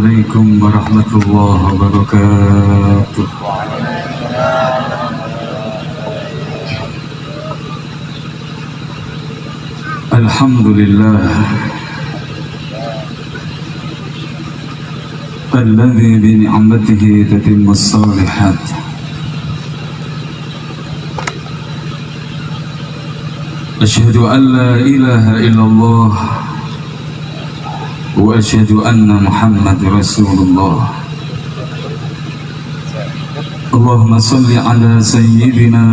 عليكم ورحمة الله وبركاته. الحمد لله الذي بنعمته تتم الصالحات. أشهد أن لا إله إلا الله وأشهد أن محمد رسول الله. اللهم صل على سيدنا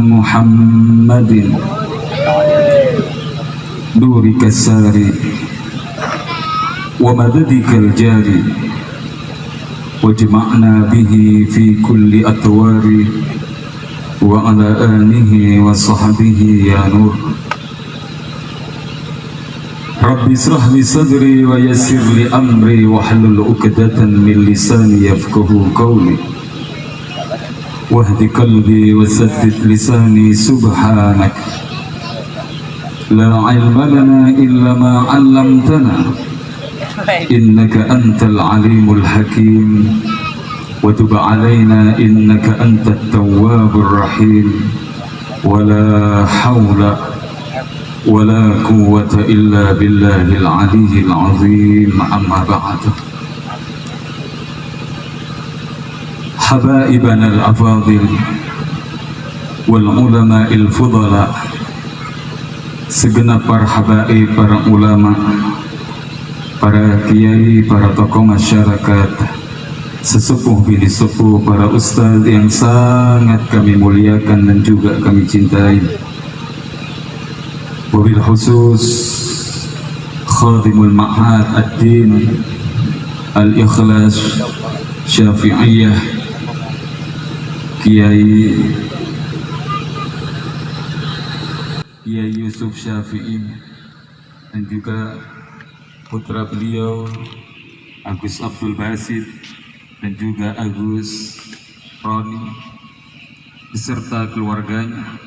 محمد نورك الساري ومددك الجاري واجمعنا به في كل أطوار وعلى آله وصحبه يا نور. رب اشرح لي صدري ويسر لي أمري واحلل عقدة من لساني يفقهوا قولي واهد قلبي وسدد لساني. سبحانك لا علم لنا إلا ما علمتنا إنك أنت العليم الحكيم وتب علينا إنك أنت التواب الرحيم. ولا حول ولا قوة إلا بالله العلي العظيم. أما بعد، حبائبنا الأفاضل والعلماء الفضلاء, segenap para habaib, para ulama, para kiai, para tokoh masyarakat, sesepuh bini sepuh, para ustaz yang sangat kami muliakan dan juga kami cintai, wabil khusus khadimul ma'had ad-din al-ikhlas syafi'iyah Kiai Yusuf Syafi'i, dan juga putra beliau Agus Abdul Basit dan juga Agus Roni beserta keluarganya.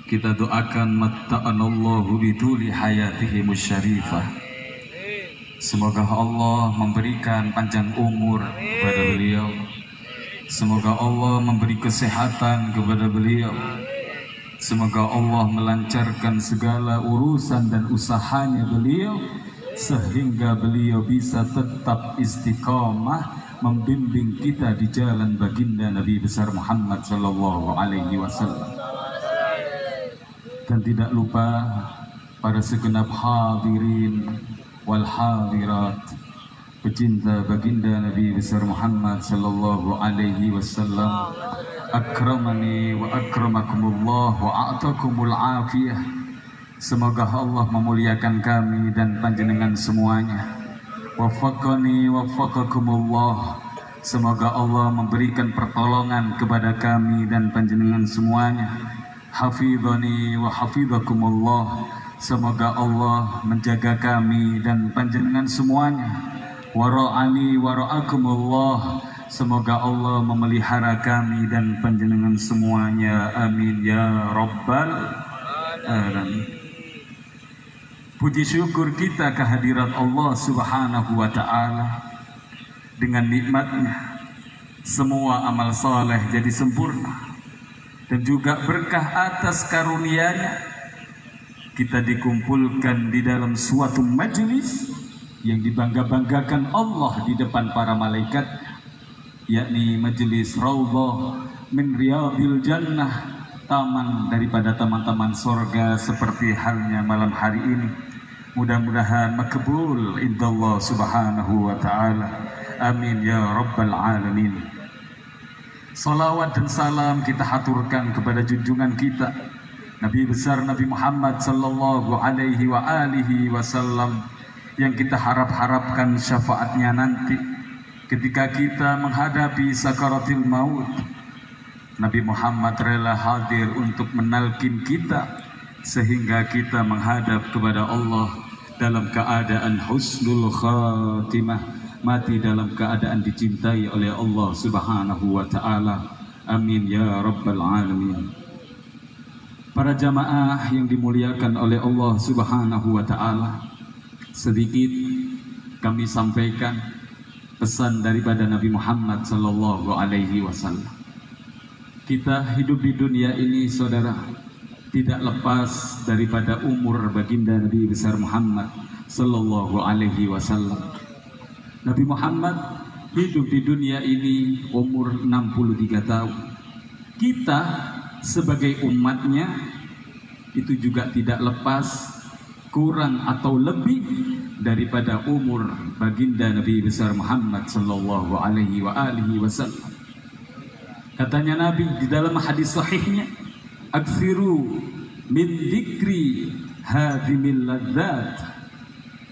Kita doakan matta'anallahu bituli hayatihi musyarifah. Semoga Allah memberikan panjang umur kepada beliau. Semoga Allah memberi kesehatan kepada beliau. Semoga Allah melancarkan segala urusan dan usahanya beliau, sehingga beliau bisa tetap istiqamah membimbing kita di jalan baginda Nabi besar Muhammad sallallahu alaihi wasallam. Dan tidak lupa para segenap hadirin wal hadirat, pecinta baginda Nabi besar Muhammad sallallahu alaihi wasallam. Akramani wa akramakumullah wa a'takumul afiyah. Semoga Allah memuliakan kami dan panjenengan semuanya. Waffaqani waffaqakumullah. Semoga Allah memberikan pertolongan kepada kami dan panjenengan semuanya. Hafidhani wa hafidhakumullah. Semoga Allah menjaga kami dan panjenengan semuanya. Wara'ani wara'akumullah. Semoga Allah memelihara kami dan panjenengan semuanya. Amin ya rabbal alamin. Puji syukur kita kehadirat Allah subhanahu wa ta'ala. Dengan nikmatnya semua amal saleh jadi sempurna, dan juga berkah atas karunia-Nya kita dikumpulkan di dalam suatu majelis yang dibangga-banggakan Allah di depan para malaikat, yakni majelis Raudhah min Riyadil Jannah, taman daripada taman-taman sorga, seperti halnya malam hari ini. Mudah-mudahan makbul indallah subhanahu wa ta'ala. Amin ya rabbal alamin. Salawat dan salam kita haturkan kepada junjungan kita Nabi besar Nabi Muhammad sallallahu alaihi wa alihi wasallam, yang kita harap-harapkan syafaatnya nanti ketika kita menghadapi sakaratil maut. Nabi Muhammad rela hadir untuk menalkin kita sehingga kita menghadap kepada Allah dalam keadaan husnul khatimah, mati dalam keadaan dicintai oleh Allah subhanahu wa ta'ala. Amin ya rabbal alamin. Para jamaah yang dimuliakan oleh Allah subhanahu wa ta'ala, sedikit kami sampaikan pesan daripada Nabi Muhammad sallallahu alaihi wasallam. Kita hidup di dunia ini, saudara, tidak lepas daripada umur baginda Nabi besar Muhammad sallallahu alaihi wasallam. Nabi Muhammad hidup di dunia ini umur 63 tahun. Kita sebagai umatnya itu juga tidak lepas kurang atau lebih daripada umur baginda Nabi besar Muhammad sallallahu alaihi wasallam. Katanya Nabi di dalam hadis sahihnya, "Aktsiru min dzikri hadhimil ladzat."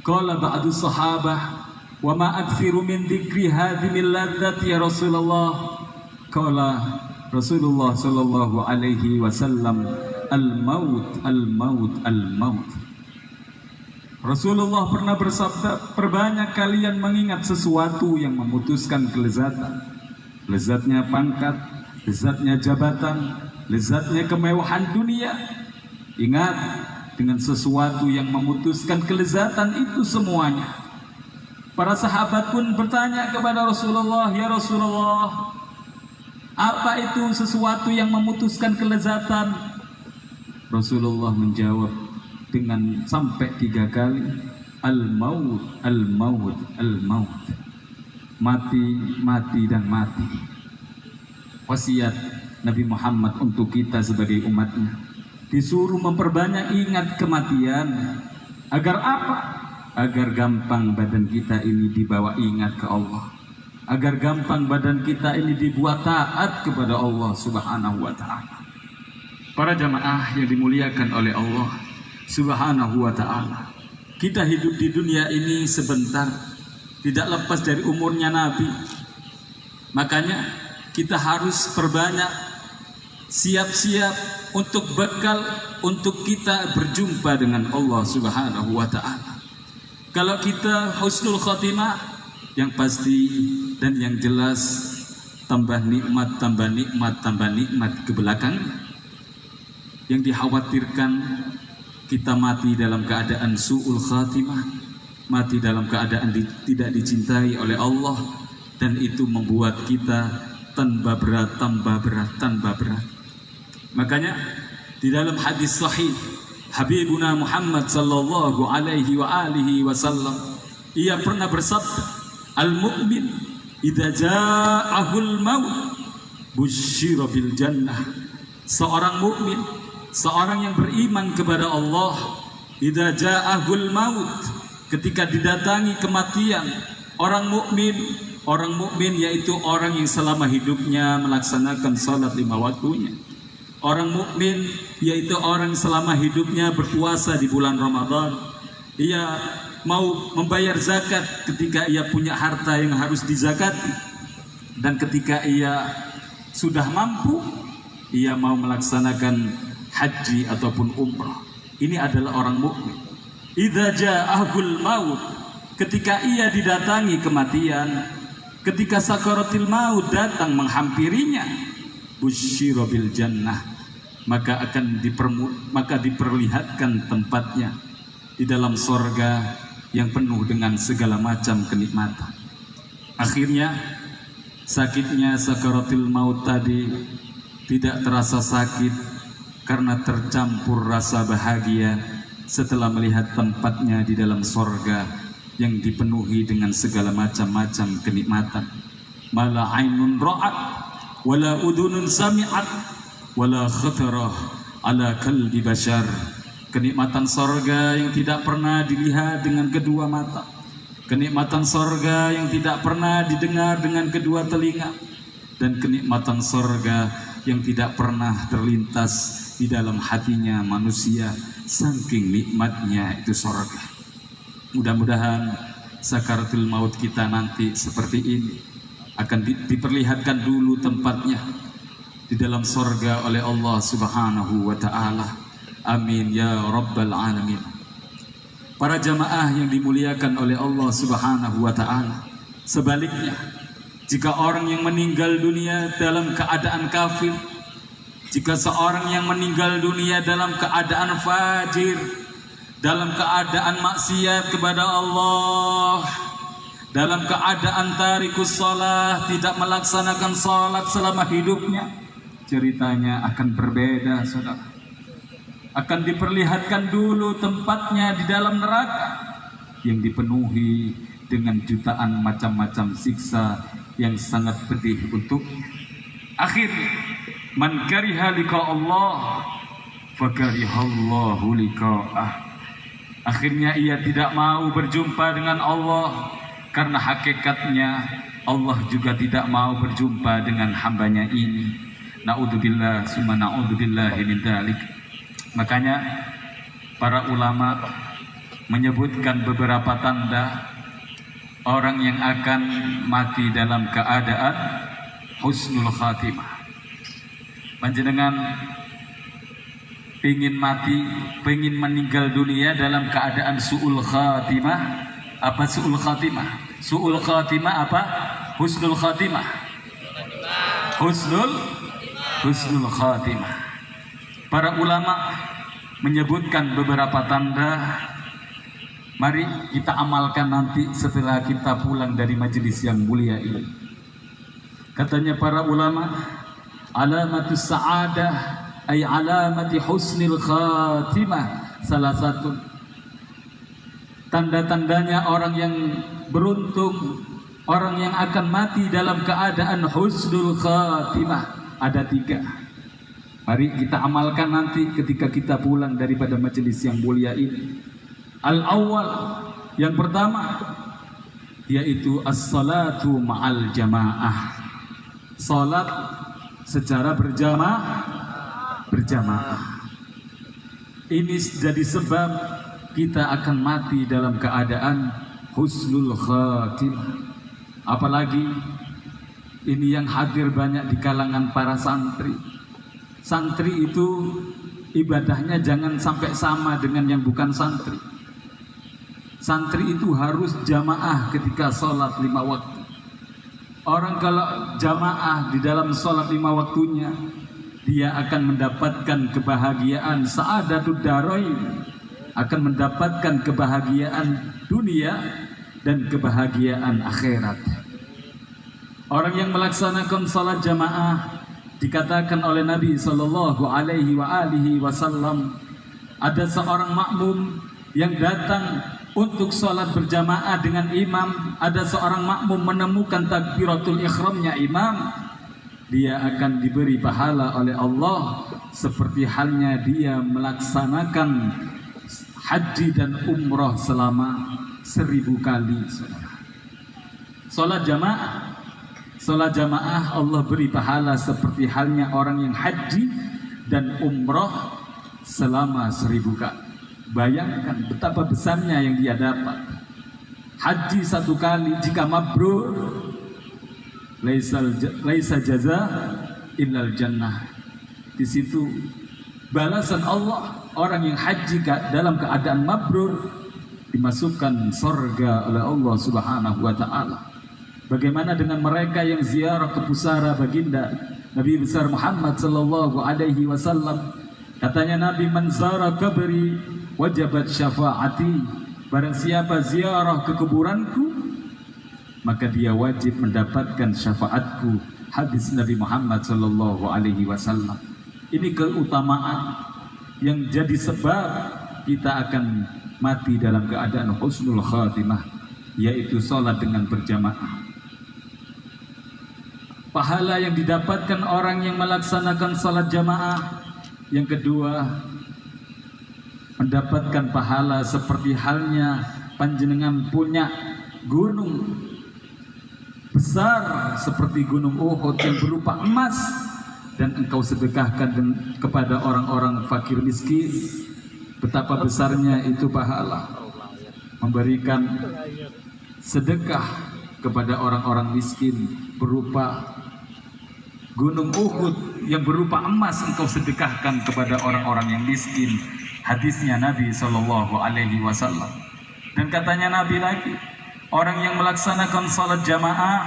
Qala ba'du sahabah, "Wa ma aktsiru min dzikri hadhimil ladzat ya Rasulullah?" Qala Rasulullah sallallahu alaihi wasallam, "Al-maut, al-maut, al-maut." Rasulullah pernah bersabda, perbanyak kalian mengingat sesuatu yang memutuskan kelezatan. Lezatnya pangkat, lezatnya jabatan, lezatnya kemewahan dunia. Ingat, dengan sesuatu yang memutuskan kelezatan itu semuanya. Para sahabat pun bertanya kepada Rasulullah, "Ya Rasulullah, apa itu sesuatu yang memutuskan kelezatan?" Rasulullah menjawab dengan sampai 3 kali, "Al-maut, al-maut, al-maut." Mati, mati, dan mati. Wasiat Nabi Muhammad untuk kita sebagai umatnya, disuruh memperbanyak ingat kematian. Agar apa? Agar gampang badan kita ini dibawa ingat ke Allah. Agar gampang badan kita ini dibuat taat kepada Allah subhanahu wa ta'ala. Para jamaah yang dimuliakan oleh Allah subhanahu wa ta'ala, kita hidup di dunia ini sebentar, tidak lepas dari umurnya Nabi. Makanya kita harus perbanyak siap-siap untuk bekal untuk kita berjumpa dengan Allah subhanahu wa ta'ala. Kalau kita husnul khotimah, yang pasti dan yang jelas tambah nikmat, tambah nikmat, tambah nikmat ke belakang. Yang dikhawatirkan kita mati dalam keadaan su'ul khatimah, mati dalam keadaan tidak dicintai oleh Allah, dan itu membuat kita tambah berat, tambah berat, tambah berat. Makanya di dalam hadis sahih Habibuna Muhammad sallallahu alaihi wasallam, ia pernah bersabda, "Al-mu'min idza ja'ahul maut busyira bil jannah." Seorang mukmin, seorang yang beriman kepada Allah, idza ja'ahul maut, ketika didatangi kematian, orang mukmin yaitu orang yang selama hidupnya melaksanakan salat 5 waktunya. Orang mukmin yaitu orang yang selama hidupnya berpuasa di bulan Ramadan. Ia mau membayar zakat ketika ia punya harta yang harus dizakati, dan ketika ia sudah mampu, ia mau melaksanakan haji ataupun umrah. Ini adalah orang mukmin. Idza ja'ahul maut, ketika ia didatangi kematian, ketika sakaratul maut datang menghampirinya, busyira bil jannah, maka diperlihatkan tempatnya di dalam sorga yang penuh dengan segala macam kenikmatan. Akhirnya sakitnya sakaratul maut tadi tidak terasa sakit karena tercampur rasa bahagia setelah melihat tempatnya di dalam sorga yang dipenuhi dengan segala macam-macam kenikmatan. Mala ainun ra'at wala udunun sami'at wala khatara ala qalbi bashar. Kenikmatan sorga yang tidak pernah dilihat dengan kedua mata, kenikmatan sorga yang tidak pernah didengar dengan kedua telinga, dan kenikmatan sorga yang tidak pernah terlintas di dalam hatinya manusia, saking nikmatnya itu sorga. Mudah-mudahan sakaratul maut kita nanti seperti ini, akan diperlihatkan dulu tempatnya di dalam sorga oleh Allah subhanahu wa ta'ala. Amin ya rabbal alamin. Para jamaah yang dimuliakan oleh Allah subhanahu wa ta'ala, sebaliknya, jika orang yang meninggal dunia dalam keadaan kafir, jika seorang yang meninggal dunia dalam keadaan fajir, dalam keadaan maksiat kepada Allah, dalam keadaan tarikus shalah, tidak melaksanakan salat selama hidupnya, ceritanya akan berbeda, saudara. Akan diperlihatkan dulu tempatnya di dalam neraka yang dipenuhi dengan jutaan macam-macam siksa yang sangat pedih untuk akhir. Man kariha liqa Allah fakarihallahu liqa'ah. Akhirnya ia tidak mau berjumpa dengan Allah, karena hakikatnya Allah juga tidak mau berjumpa dengan hambanya ini. Na'udzubillah summa na'udzubillahi min dzalik. Makanya para ulama menyebutkan beberapa tanda orang yang akan mati dalam keadaan husnul khatimah. Panjenengan ingin mati, ingin meninggal dunia dalam keadaan su'ul khatimah. Apa su'ul khatimah? Su'ul khatimah apa? Husnul khatimah. Husnul khatimah. Para ulama menyebutkan beberapa tanda. Mari kita amalkan nanti setelah kita pulang dari majelis yang mulia ini. Katanya para ulama, alamatus sa'adah ay alamati husnil khatimah. Salah satu tanda-tandanya orang yang beruntung, orang yang akan mati dalam keadaan husnul khatimah, ada 3. Mari kita amalkan nanti ketika kita pulang daripada majelis yang mulia ini. Al-awwal, yang pertama, yaitu as-salatu ma'al jamaah. Salat secara berjamaah. Ini jadi sebab kita akan mati dalam keadaan husnul khatimah. Apalagi ini yang hadir banyak di kalangan para santri. Santri itu ibadahnya jangan sampai sama dengan yang bukan santri. Santri itu harus jamaah ketika sholat 5 waktu. Orang kalau jamaah di dalam sholat 5 waktunya, dia akan mendapatkan kebahagiaan sa'adatud darain, akan mendapatkan kebahagiaan dunia dan kebahagiaan akhirat. Orang yang melaksanakan sholat jamaah, dikatakan oleh Nabi SAW, ada seorang makmum yang datang untuk sholat berjamaah dengan imam. Ada seorang makmum menemukan takbiratul ihramnya imam, dia akan diberi pahala oleh Allah seperti halnya dia melaksanakan haji dan umrah selama 1000 kali. Sholat jamaah Allah beri pahala seperti halnya orang yang haji dan umrah selama 1000 kali. Bayangkan betapa besarnya yang dia dapat. Haji 1 kali jika mabrur, laisa jaza illal jannah. Di situ balasan Allah, orang yang haji dalam keadaan mabrur dimasukkan surga oleh Allah Subhanahu wa taala. Bagaimana dengan mereka yang ziarah ke pusara baginda Nabi besar Muhammad sallallahu alaihi wasallam? Katanya Nabi, man zara kabri wajabat syafaati. Barang siapa ziarah ke kuburanku, maka dia wajib mendapatkan syafaatku. Hadis Nabi Muhammad sallallahu alaihi wasallam. Ini keutamaan yang jadi sebab kita akan mati dalam keadaan husnul khatimah, yaitu salat dengan berjamaah. Pahala yang didapatkan orang yang melaksanakan salat jamaah. Yang kedua, mendapatkan pahala seperti halnya panjenengan punya gunung besar seperti gunung Uhud yang berupa emas, dan engkau sedekahkan kepada orang-orang fakir miskin. Betapa besarnya itu pahala memberikan sedekah kepada orang-orang miskin berupa gunung Uhud yang berupa emas, engkau sedekahkan kepada orang-orang yang miskin. Hadisnya Nabi Shallallahu Alaihi Wasallam. Dan katanya Nabi lagi, orang yang melaksanakan salat jamaah,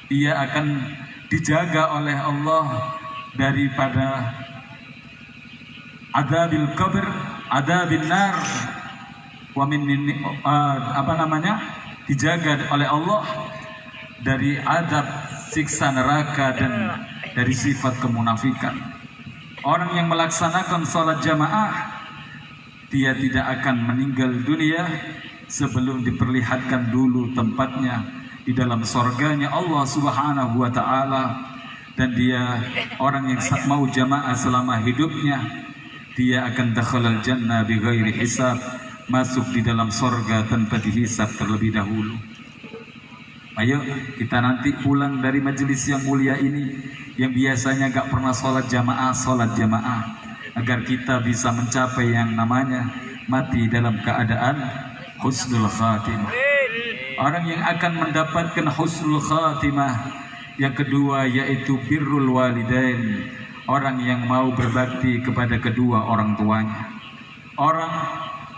ia akan dijaga oleh Allah daripada adabil qabr, adabil nar, wa min dijaga oleh Allah dari adab siksa neraka dan dari sifat kemunafikan. Orang yang melaksanakan sholat jamaah, dia tidak akan meninggal dunia sebelum diperlihatkan dulu tempatnya di dalam surganya Allah Subhanahu wa ta'ala. Dan dia orang yang mau jamaah selama hidupnya, dia akan dakhalal jannah bighairi hisab, masuk di dalam surga tanpa dihisab terlebih dahulu. Ayo kita nanti pulang dari majelis yang mulia ini, yang biasanya gak pernah sholat jamaah, agar kita bisa mencapai yang namanya mati dalam keadaan husnul khatimah. Orang yang akan mendapatkan husnul khatimah yang kedua yaitu birrul walidain, orang yang mau berbakti kepada kedua orang tuanya. Orang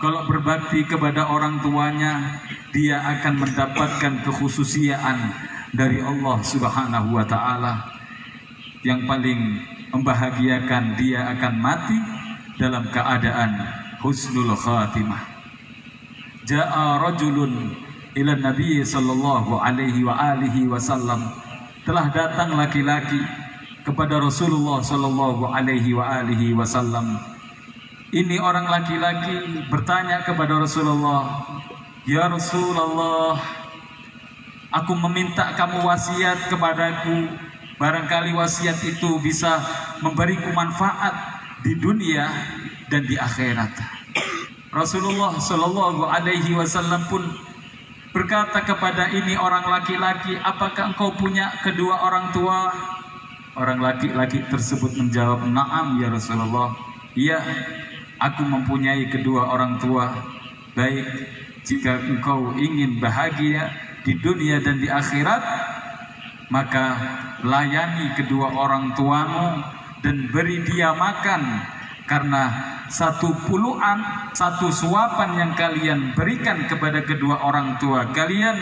kalau berbakti kepada orang tuanya, dia akan mendapatkan kekhususiaan dari Allah Subhanahu wa ta'ala. Yang paling membahagiakan, dia akan mati dalam keadaan husnul khatimah. Ja'a rajulun ila Nabi sallallahu alaihi wa alihi wasallam. Telah datang laki-laki kepada Rasulullah sallallahu alaihi wa alihi wasallam. Ini orang laki-laki bertanya kepada Rasulullah, "Ya Rasulullah, aku meminta kamu wasiat kepadaku. Barangkali wasiat itu bisa memberiku manfaat di dunia dan di akhirat." Rasulullah sallallahu alaihi wasallam pun berkata kepada ini orang laki-laki, "Apakah engkau punya kedua orang tua?" Orang laki-laki tersebut menjawab, "Na'am ya Rasulullah, iya, aku mempunyai kedua orang tua. Baik, jika engkau ingin bahagia di dunia dan di akhirat, maka layani kedua orang tuamu dan beri dia makan, karena satu puluhan, satu suapan yang kalian berikan kepada kedua orang tua kalian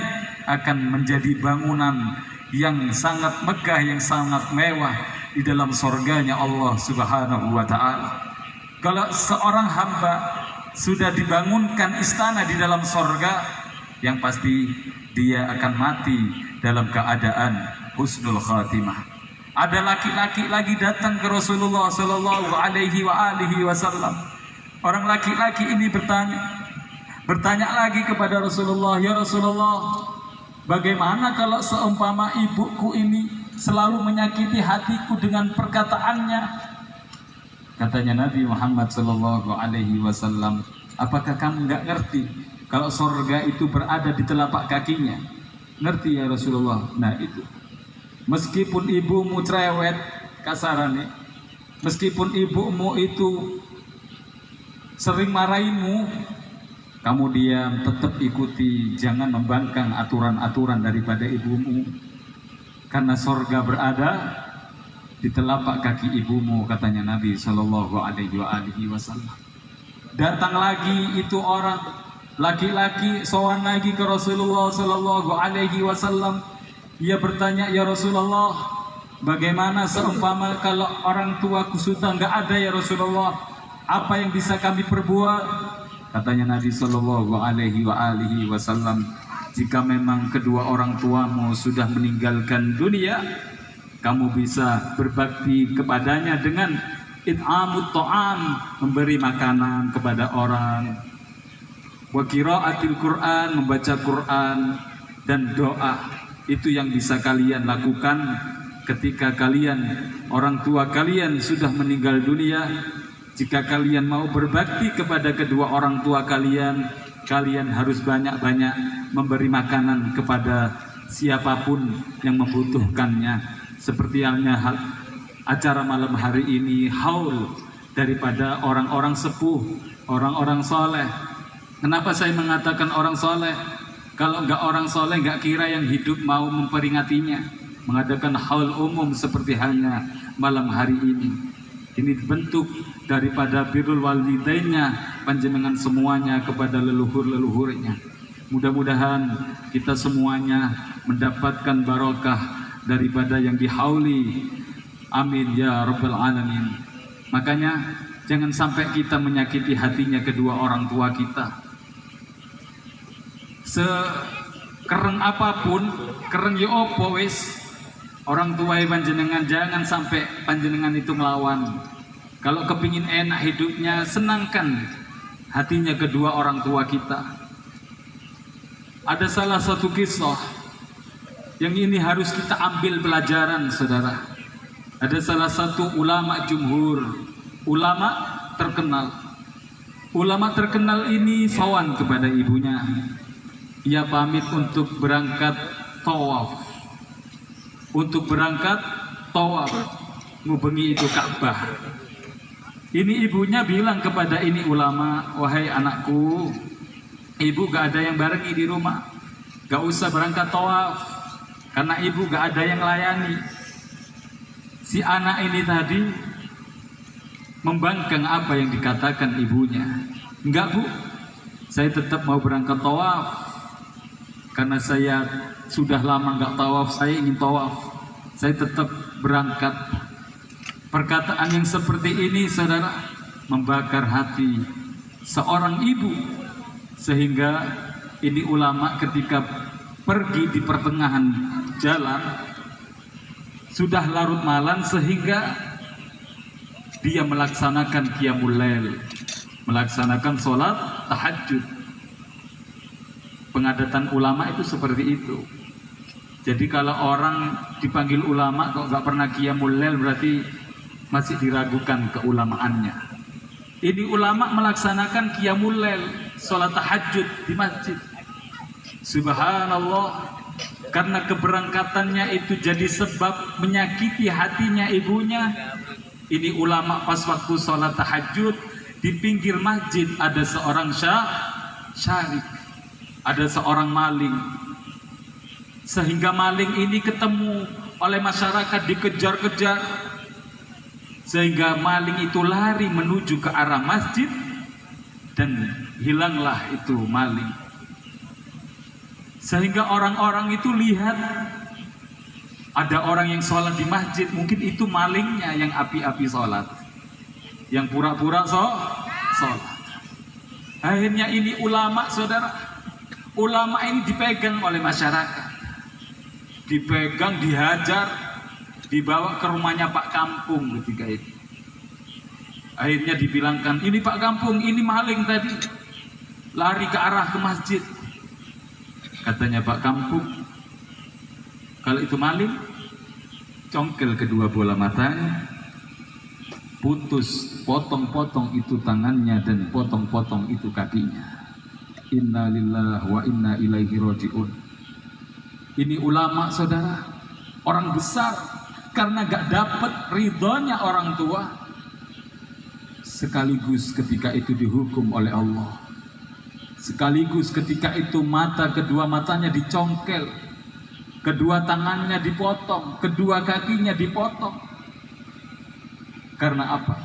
akan menjadi bangunan yang sangat megah, yang sangat mewah di dalam surganya Allah Subhanahu wa ta'ala." Kalau seorang hamba sudah dibangunkan istana di dalam surga, yang pasti dia akan mati dalam keadaan husnul khatimah. Ada laki-laki lagi datang ke Rasulullah sallallahu alaihi wa alihi wasallam. Orang laki-laki ini bertanya lagi kepada Rasulullah, "Ya Rasulullah, bagaimana kalau seumpama ibuku ini selalu menyakiti hatiku dengan perkataannya?" Katanya Nabi Muhammad sallallahu alaihi wasallam, "Apakah kamu enggak ngerti kalau surga itu berada di telapak kakinya?" "Ngerti ya Rasulullah." Nah itu, meskipun ibumu cerewet kasarannya, meskipun ibumu itu sering marahinmu, kamu diam, tetap ikuti, jangan membangkang aturan-aturan daripada ibumu, karena surga berada di telapak kaki ibumu, katanya Nabi Shallallahu Alaihi Wasallam. Datang lagi itu orang laki-laki sowan lagi ke Rasulullah Shallallahu Alaihi Wasallam. Ia bertanya, "Ya Rasulullah, bagaimana seumpama kalau orang tuaku sudah nggak ada ya Rasulullah, apa yang bisa kami perbuat?" Katanya Nabi Shallallahu Alaihi Wasallam, "Jika memang kedua orang tuamu sudah meninggalkan dunia, kamu bisa berbakti kepadanya dengan it'amut ta'am, memberi makanan kepada orang, wa qiraatil Quran, membaca Quran, dan doa. Itu yang bisa kalian lakukan ketika kalian, orang tua kalian sudah meninggal dunia. Jika kalian mau berbakti kepada kedua orang tua kalian, kalian harus banyak-banyak memberi makanan kepada siapapun yang membutuhkannya." Seperti halnya acara malam hari ini, haul daripada orang-orang sepuh, orang-orang soleh. Kenapa saya mengatakan orang soleh? Kalau enggak orang soleh, enggak kira yang hidup mau memperingatinya, mengadakan haul umum seperti halnya malam hari ini. Ini bentuk daripada birrul walidainnya panjenengan semuanya kepada leluhur-leluhurnya. Mudah-mudahan kita semuanya mendapatkan barokah daripada yang dihauli. Amin ya rabbal alamin. Makanya jangan sampai kita menyakiti hatinya kedua orang tua kita. kereng apapun, kereng yo opo wis, orang tua panjenengan jangan sampai panjenengan itu ngelawan. Kalau kepingin enak hidupnya, senangkan hatinya kedua orang tua kita. Ada salah satu kisah yang ini harus kita ambil pelajaran, saudara. Ada salah satu ulama jumhur, ulama terkenal. Ulama terkenal ini sowan kepada ibunya. Ia pamit untuk berangkat tawaf. Untuk berangkat tawaf, ngubengi itu Ka'bah. Ini ibunya bilang kepada ini ulama, wahai anakku, ibu gak ada yang barengi di rumah, gak usah berangkat tawaf, karena ibu gak ada yang layani. Si anak ini tadi membangkang apa yang dikatakan ibunya. Enggak bu, saya tetap mau berangkat tawaf, karena saya sudah lama gak tawaf, saya ingin tawaf, saya tetap berangkat. Perkataan yang seperti ini, saudara, membakar hati seorang ibu, sehingga ini ulama ketika pergi di pertengahan jalan sudah larut malam, sehingga dia melaksanakan qiyamul lail, melaksanakan sholat tahajud. Pengadatan ulama itu seperti itu. Jadi kalau orang dipanggil ulama kok gak pernah qiyamul lail, berarti masih diragukan keulamaannya. Ini ulama melaksanakan qiyamul lail, sholat tahajud di masjid. Subhanallah, karena keberangkatannya itu jadi sebab menyakiti hatinya ibunya. Ini ulama pas waktu sholat tahajud, di pinggir masjid ada seorang syarik, ada seorang maling. Sehingga maling ini ketemu oleh masyarakat, dikejar-kejar, sehingga maling itu lari menuju ke arah masjid dan hilanglah itu maling. Sehingga orang-orang itu lihat ada orang yang sholat di masjid, mungkin itu malingnya yang api-api sholat, yang pura-pura sholat. Akhirnya ini ulama, saudara, ulama ini dipegang oleh masyarakat, dipegang, dihajar, dibawa ke rumahnya Pak Kampung ketika itu. Akhirnya dibilangkan, ini Pak Kampung, ini maling tadi, lari ke arah ke masjid. Katanya Pak Kampung, kalau itu maling, congkel kedua bola matanya, putus, potong-potong itu tangannya dan potong-potong itu kakinya. Inna lillahi wa inna ilaihi raji'un. Ini ulama, saudara, orang besar, karena gak dapat ridhonya orang tua, sekaligus ketika itu dihukum oleh Allah, sekaligus ketika itu kedua matanya dicongkel, kedua tangannya dipotong, kedua kakinya dipotong. Karena apa?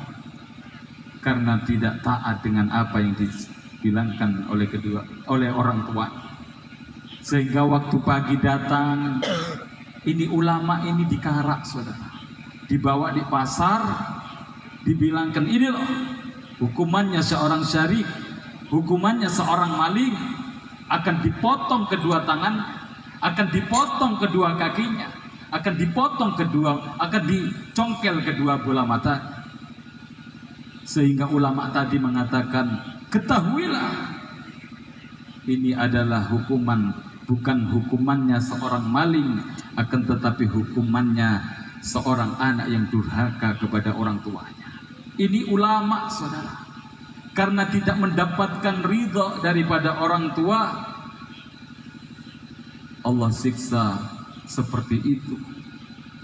Karena tidak taat dengan apa yang dibilangkan oleh orang tua. Sehingga waktu pagi datang, ini ulama ini dikarak, saudara, dibawa di pasar, dibilangkan, ini loh hukumannya seorang syarik, hukumannya seorang maling, akan dipotong kedua tangan, akan dipotong kedua kakinya, akan dicongkel kedua bola mata. Sehingga ulama tadi mengatakan, ketahuilah, ini adalah hukuman, bukan hukumannya seorang maling, akan tetapi hukumannya seorang anak yang durhaka kepada orang tuanya. Ini ulama, saudara, karena tidak mendapatkan ridho daripada orang tua, Allah siksa seperti itu.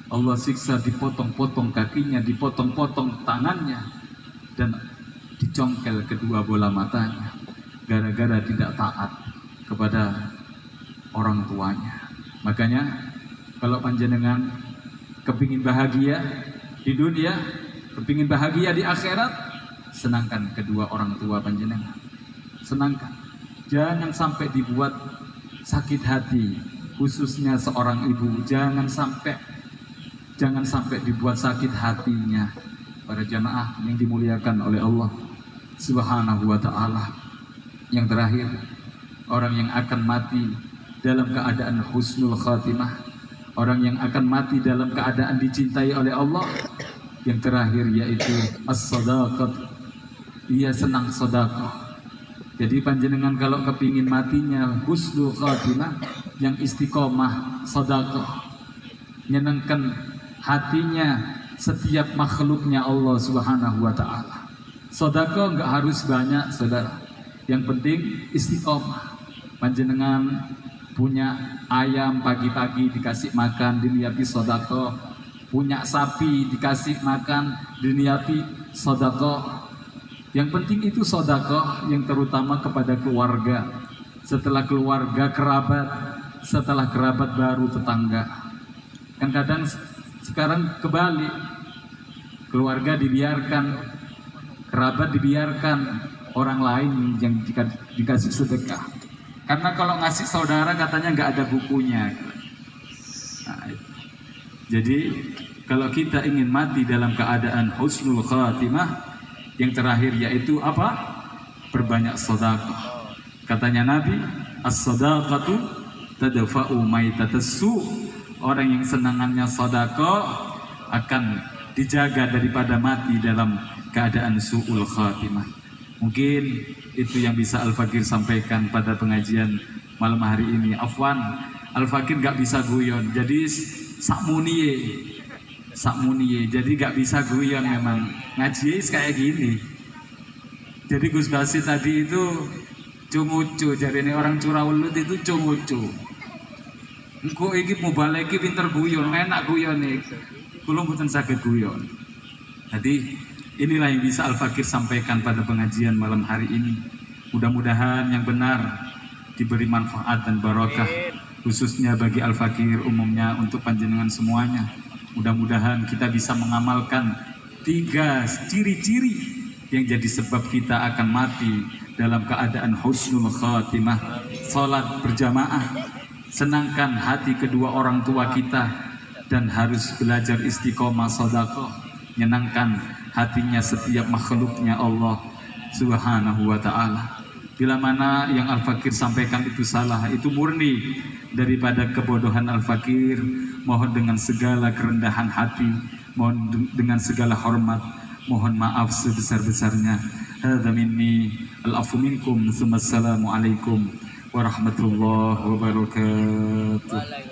Allah siksa, dipotong-potong kakinya, dipotong-potong tangannya, dan dicongkel kedua bola matanya, gara-gara tidak taat kepada orang tuanya. Makanya kalau panjenengan kepingin bahagia di dunia, kepingin bahagia di akhirat, senangkan kedua orang tua panjenengan, senangkan. Jangan sampai dibuat sakit hati, khususnya seorang ibu, jangan sampai dibuat sakit hatinya. Para jamaah yang dimuliakan oleh Allah Subhanahu wa ta'ala. Yang terakhir, orang yang akan mati dalam keadaan husnul khatimah, orang yang akan mati dalam keadaan dicintai oleh Allah. Yang terakhir yaitu as-sadaqah, ia senang sedekah. Jadi panjenengan kalau kepingin matinya husnul khatimah, yang istiqomah sedekah, nyenengkan hatinya setiap makhluknya Allah Subhanahu wa ta'ala. Sedekah enggak harus banyak, saudara. Yang penting istiqomah. Panjenengan punya ayam pagi-pagi dikasih makan diniati sedekah, punya sapi dikasih makan diniati sedekah. Yang penting itu sedekah, yang terutama kepada keluarga. Setelah keluarga kerabat, setelah kerabat baru tetangga. Kan kadang sekarang kebalik, keluarga dibiarkan, kerabat dibiarkan, orang lain yang dikasih sedekah. Karena kalau ngasih saudara katanya nggak ada bukunya. Nah, jadi kalau kita ingin mati dalam keadaan husnul khatimah, yang terakhir yaitu apa? Perbanyak sedekah. Katanya Nabi, as-sadaqatu tadfa'u maitatassu. Orang yang senangannya sedekah akan dijaga daripada mati dalam keadaan su'ul khatimah. Mungkin itu yang bisa Al-Fakir sampaikan pada pengajian malam hari ini. Afwan, Al-Fakir gak bisa guyon, jadi sakmuniye, jadi gak bisa guyon memang. Ngaji kayak gini. Jadi Gus Basit tadi itu cumucu, jadi ini orang Curawulut itu cumucu. Engko iki mubaleki pinter guyon, enak guyon nih. Kula mboten saged guyon. Jadi inilah yang bisa Al-Fakir sampaikan pada pengajian malam hari ini. Mudah-mudahan yang benar diberi manfaat dan barokah, khususnya bagi Al-Fakir, umumnya untuk panjenengan semuanya. Mudah-mudahan kita bisa mengamalkan 3 ciri-ciri yang jadi sebab kita akan mati dalam keadaan husnul khatimah. Salat berjamaah, senangkan hati kedua orang tua kita, dan harus belajar istiqomah sedekah, menyenangkan hatinya setiap makhluknya Allah Subhanahu wa ta'ala. Bila mana yang Al-Fakir sampaikan itu salah, itu murni daripada kebodohan Al-Fakir. Mohon dengan segala kerendahan hati, mohon dengan segala hormat, mohon maaf sebesar-besarnya. Hadza minni al-afu minkum. Assalamualaikum warahmatullahi wabarakatuh.